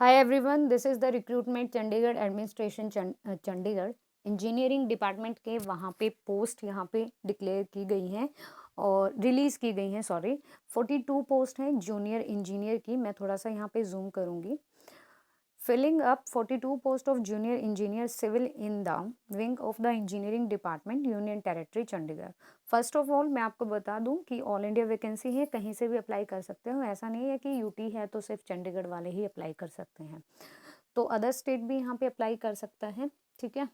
Hi everyone, this is the recruitment Chandigarh administration Chandigarh engineering department के वहाँ पे पोस्ट यहाँ पे डिक्लेयर की गई हैं और रिलीज़ की गई हैं। सॉरी, 42 पोस्ट हैं जूनियर इंजीनियर की। मैं थोड़ा सा यहाँ पे जूम करूँगी। Filling up 42 post of junior engineer civil in the wing of the engineering department union territory Chandigarh. First of all मैं आपको बता दूं कि ऑल इंडिया वैकेंसी है, कहीं से भी अप्लाई कर सकते हो। ऐसा नहीं है कि यूटी है तो सिर्फ चंडीगढ़ वाले ही अप्लाई कर सकते हैं, तो अदर स्टेट भी यहाँ पे अप्लाई कर सकता है। ठीक है,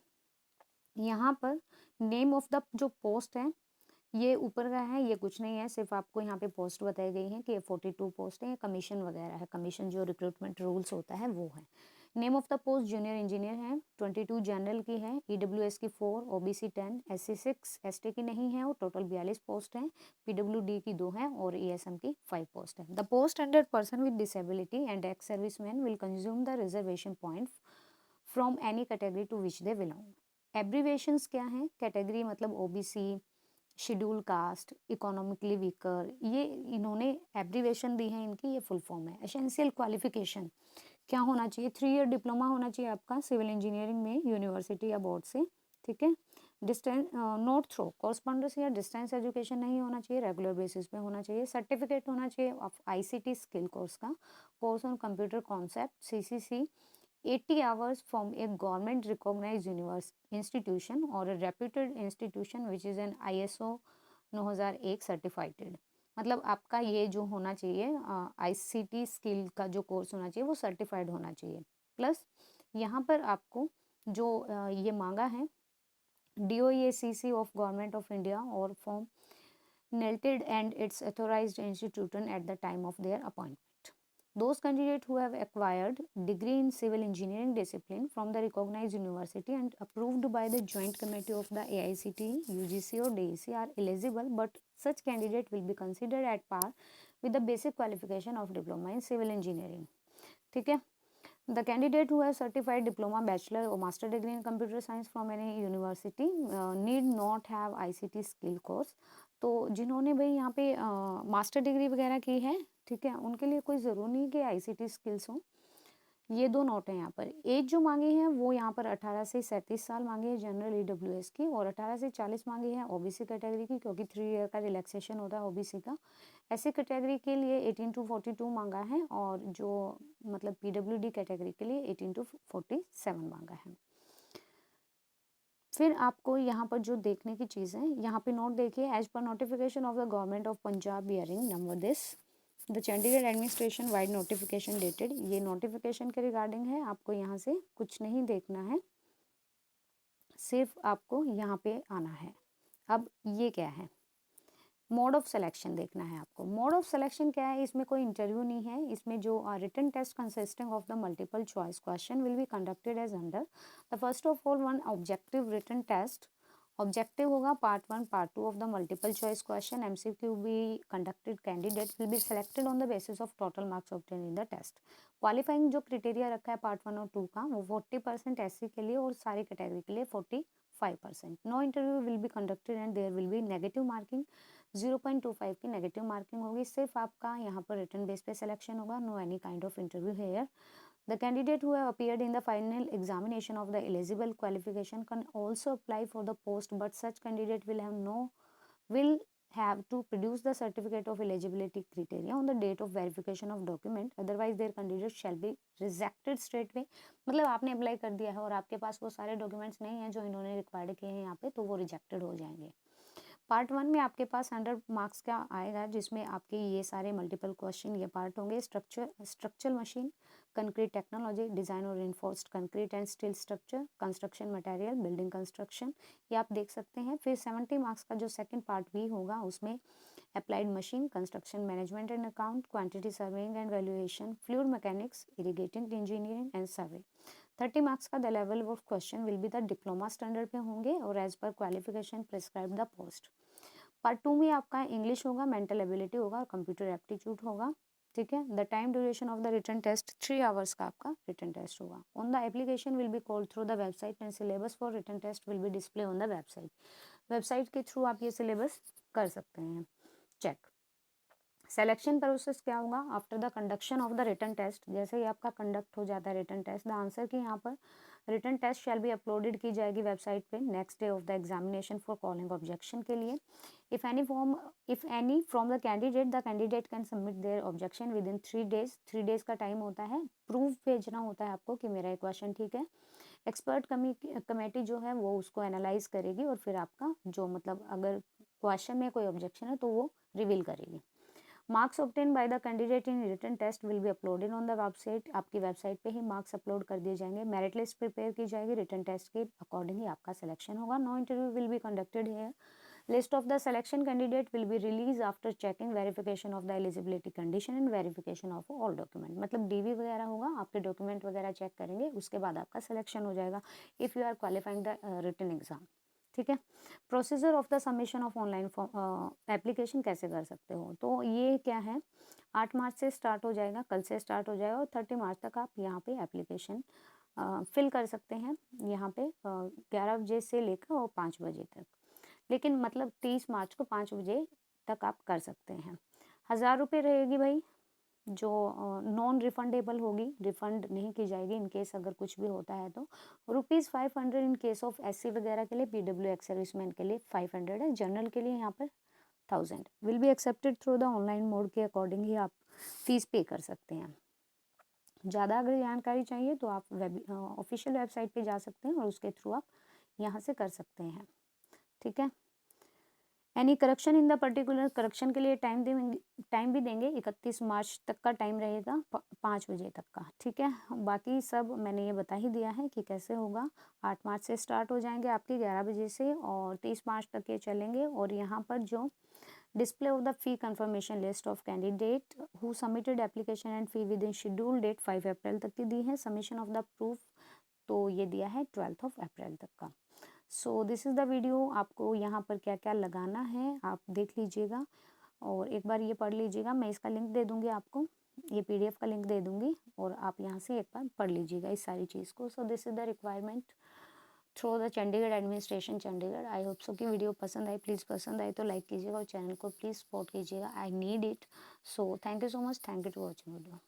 यहाँ पर नेम ऑफ द जो पोस्ट है ये ऊपर का है, ये कुछ नहीं है, सिर्फ आपको यहाँ पे पोस्ट बताई गई है कि ये 42 पोस्ट है। कमीशन वगैरह है, कमीशन जो रिक्रूटमेंट रूल्स होता है वो है। Name of the post junior engineer है। 22 जनरल की है, ईडब्ल्यूएस की 4, ओबीसी 10, एससी 6, एसटी की नहीं है और टोटल 42 पोस्ट है। पीडब्ल्यूडी की 2 है और ईएसएम की 5 पोस्ट है। The post under person with disability and ex serviceman will consume the reservation point from any category to which they belong. Abbreviations क्या है? कैटेगरी मतलब OBC, schedule caste, economically weaker, ये इन्होंने एब्रीवेशन दी है इनकी, ये फुल फॉर्म है। Essential qualification क्या होना चाहिए? 3 ईयर डिप्लोमा होना चाहिए आपका सिविल इंजीनियरिंग में यूनिवर्सिटी या बोर्ड से। ठीक है, डिस्टेंस नोट थ्रो कॉरस्पॉन्डेंस या डिस्टेंस एजुकेशन नहीं होना चाहिए, रेगुलर बेसिस पे होना चाहिए। सर्टिफिकेट होना चाहिए ऑफ आईसीटी स्किल कोर्स का, course on computer concept CCC, 80 hours from a government recognized institution or a reputed institution which is an ISO 9001 certified. मतलब आपका ये जो होना चाहिए आईसीटी स्किल का जो कोर्स होना चाहिए वो सर्टिफाइड होना चाहिए। प्लस यहाँ पर आपको जो ये मांगा है DOEACC of government of India और form NELTED and its authorized institution at the time of their appointment. Those candidates who have acquired degree in civil engineering discipline from the recognized university and approved by the joint committee of the AICTE, UGC or DEC are eligible, but such candidate will be considered at par with the basic qualification of diploma in civil engineering. ठीक है, the candidate who has certified diploma, bachelor or master degree in computer science from any university need not have ICT skill course। तो जिन्होंने भाई यहाँ पे master degree वगैरह की है, ठीक है, उनके लिए कोई ज़रूरी नहीं कि आईसीटी स्किल्स हो। ये 2 नोट हैं यहाँ पर। एज जो मांगी है वो यहाँ पर 18 से 37 साल मांगी है जनरल ईडब्ल्यूएस की, और 18 से 40 मांगी है ओबीसी कैटेगरी की, क्योंकि 3 ईयर का रिलैक्सेशन होता है ओबीसी का। ऐसी कैटेगरी के लिए 18 to 42 मांगा है, और जो मतलब पीडब्ल्यूडी कैटेगरी के लिए 18 to 47 मांगा है। फिर आपको यहाँ पर जो देखने की चीज़ें, यहाँ पे नोट देखिए, as per notification of the government of Punjab bearing number this the Chandigarh administration vide notification dated. ये नोटिफिकेशन के रिगार्डिंग है, आपको यहाँ से कुछ नहीं देखना है, सिर्फ आपको यहाँ पे आना है। अब ये क्या है? मोड ऑफ सिलेक्शन देखना है आपको। मोड ऑफ सिलेक्शन क्या है? इसमें कोई इंटरव्यू नहीं है, इसमें जो written test consisting of the multiple choice question will be conducted as under the first of all one objective written test. Objective होगा part 1 part 2 of the multiple choice question. MCQ be conducted, candidate will be selected on the basis of total marks obtain in the test. Qualifying जो criteria रखा है part 1 और 2 का, वो 40% SC के लिए और सारी कैटेगरी के लिए 45%। No interview will be conducted and there will be negative marking, 0.25 की नेगेटिव मार्किंग होगी। सिर्फ आपका यहाँ पर रिटन बेस पे सिलेक्शन होगा, no any kind of interview here. The candidate who have appeared in the final examination of the eligible qualification can also apply for the post, but such candidate will have to produce the certificate of eligibility criteria on the date of verification of document, otherwise their candidate shall be rejected straightway। मतलब आपने apply कर दिया है और आपके पास वो सारे documents नहीं हैं जो इन्होंने रिक्वायर्ड किए हैं यहाँ पे, तो वो रिजेक्टेड हो जाएंगे। पार्ट 1 में आपके पास 100 मार्क्स का आएगा, जिसमें आपके ये सारे मल्टीपल क्वेश्चन ये पार्ट होंगे। Structural machine, concrete technology, design और enforced concrete and steel structure, construction material, building construction, ये आप देख सकते हैं। फिर 70 मार्क्स का जो सेकंड पार्ट भी होगा उसमें applied machine, construction management and account, quantity surveying and valuation, fluid mechanics, irrigating engineering and survey. 30 marks का the level of question will be the diploma standard पे होंगे और as per qualification prescribe the post. Part 2 में आपका English होगा, mental ability होगा और computer aptitude होगा। ठीक है, the time duration of the written test 3 hours का आपका रिटन टेस्ट होगा। On the application will be called through the website and syllabus for written test will be display on the website. Website के through आप ये syllabus कर सकते हैं check. Selection process क्या होगा? After the conduction of the written test, जैसे ही आपका कंडक्ट हो जाता है written test, the answer key यहाँ पर written test shall be uploaded की जाएगी वेबसाइट पे next day of the examination for calling objection के लिए। If any from the candidate can submit their objection within 3 days। 3 days का time होता है। प्रूफ भेजना होता है आपको कि मेरा एक क्वेश्चन ठीक है। एक्सपर्ट कमेटी जो है वो उसको एनालाइज करेगी और फिर आपका जो मतलब अगर क्वेश्चन में कोई ऑब्जेक्शन है तो वो रिवील करेगी। Marks obtain by the candidate in written test will be uploaded on the website. आपकी वेबसाइट पे ही मार्क्स अपलोड कर दिए जाएंगे। मेरिट लिस्ट प्रिपेयर की जाएगी। रिटन टेस्ट के अकॉर्डिंग ही आपका सिलेक्शन होगा। No interview will be conducted here. List of the selection candidate will be release after checking verification of the eligibility condition and verification of all document. मतलब DV वगैरह होगा, आपके document वगैरह check करेंगे, उसके बाद आपका सिलेक्शन हो जाएगा if you are qualifying the written exam. ठीक है। Procedure of the submission of online application कैसे कर सकते हो? तो ये क्या है, 8 मार्च से स्टार्ट हो जाएगा, कल से स्टार्ट हो जाएगा और 30 मार्च तक आप यहाँ पे एप्लीकेशन फिल कर सकते हैं। यहाँ पे 11 बजे से लेकर और 5 बजे तक, लेकिन मतलब 30 मार्च को 5 बजे तक आप कर सकते हैं। 1000 रुपये रहेगी भाई, जो नॉन रिफंडेबल होगी, रिफंड नहीं की जाएगी इन केस अगर कुछ भी होता है तो। ₹500 इन केस ऑफ एससी वगैरह के लिए, पीडब्ल्यू एक्स सर्विसमैन के लिए 500 है, जनरल के लिए यहाँ पर 1000 will be accepted through the online mode के अकॉर्डिंग ही आप फीस पे कर सकते हैं। ज़्यादा अगर जानकारी चाहिए तो आप ऑफिशियल वेबसाइट पे जा सकते हैं और उसके थ्रू आप यहाँ से कर सकते हैं। ठीक है। Any correction in the particular, correction के लिए टाइम भी देंगे, 31 मार्च तक का टाइम रहेगा, 5 बजे तक का। ठीक है। बाकी सब मैंने ये बता ही दिया है कि कैसे होगा। 8 मार्च से स्टार्ट हो जाएंगे आपके 11 बजे से और 30 मार्च तक ये चलेंगे। और यहाँ पर जो display of the fee confirmation list of candidate who submitted application and fee within schedule date 5 April तक की दी है। सबमिशन ऑफ द प्रूफ तो ये दिया है 12 अप्रैल तक का। So this is the video. आपको यहाँ पर क्या क्या लगाना है आप देख लीजिएगा और एक बार ये पढ़ लीजिएगा। मैं इसका लिंक दे दूँगी आपको, ये पीडीएफ का लिंक दे दूँगी और आप यहाँ से एक बार पढ़ लीजिएगा इस सारी चीज़ को। So this is the requirement through the Chandigarh administration Chandigarh. I hope so कि वीडियो पसंद आई, प्लीज़ पसंद आई तो लाइक कीजिएगा और चैनल को प्लीज़ सपोर्ट कीजिएगा। I need it. So thank you so much, thank you to watching video.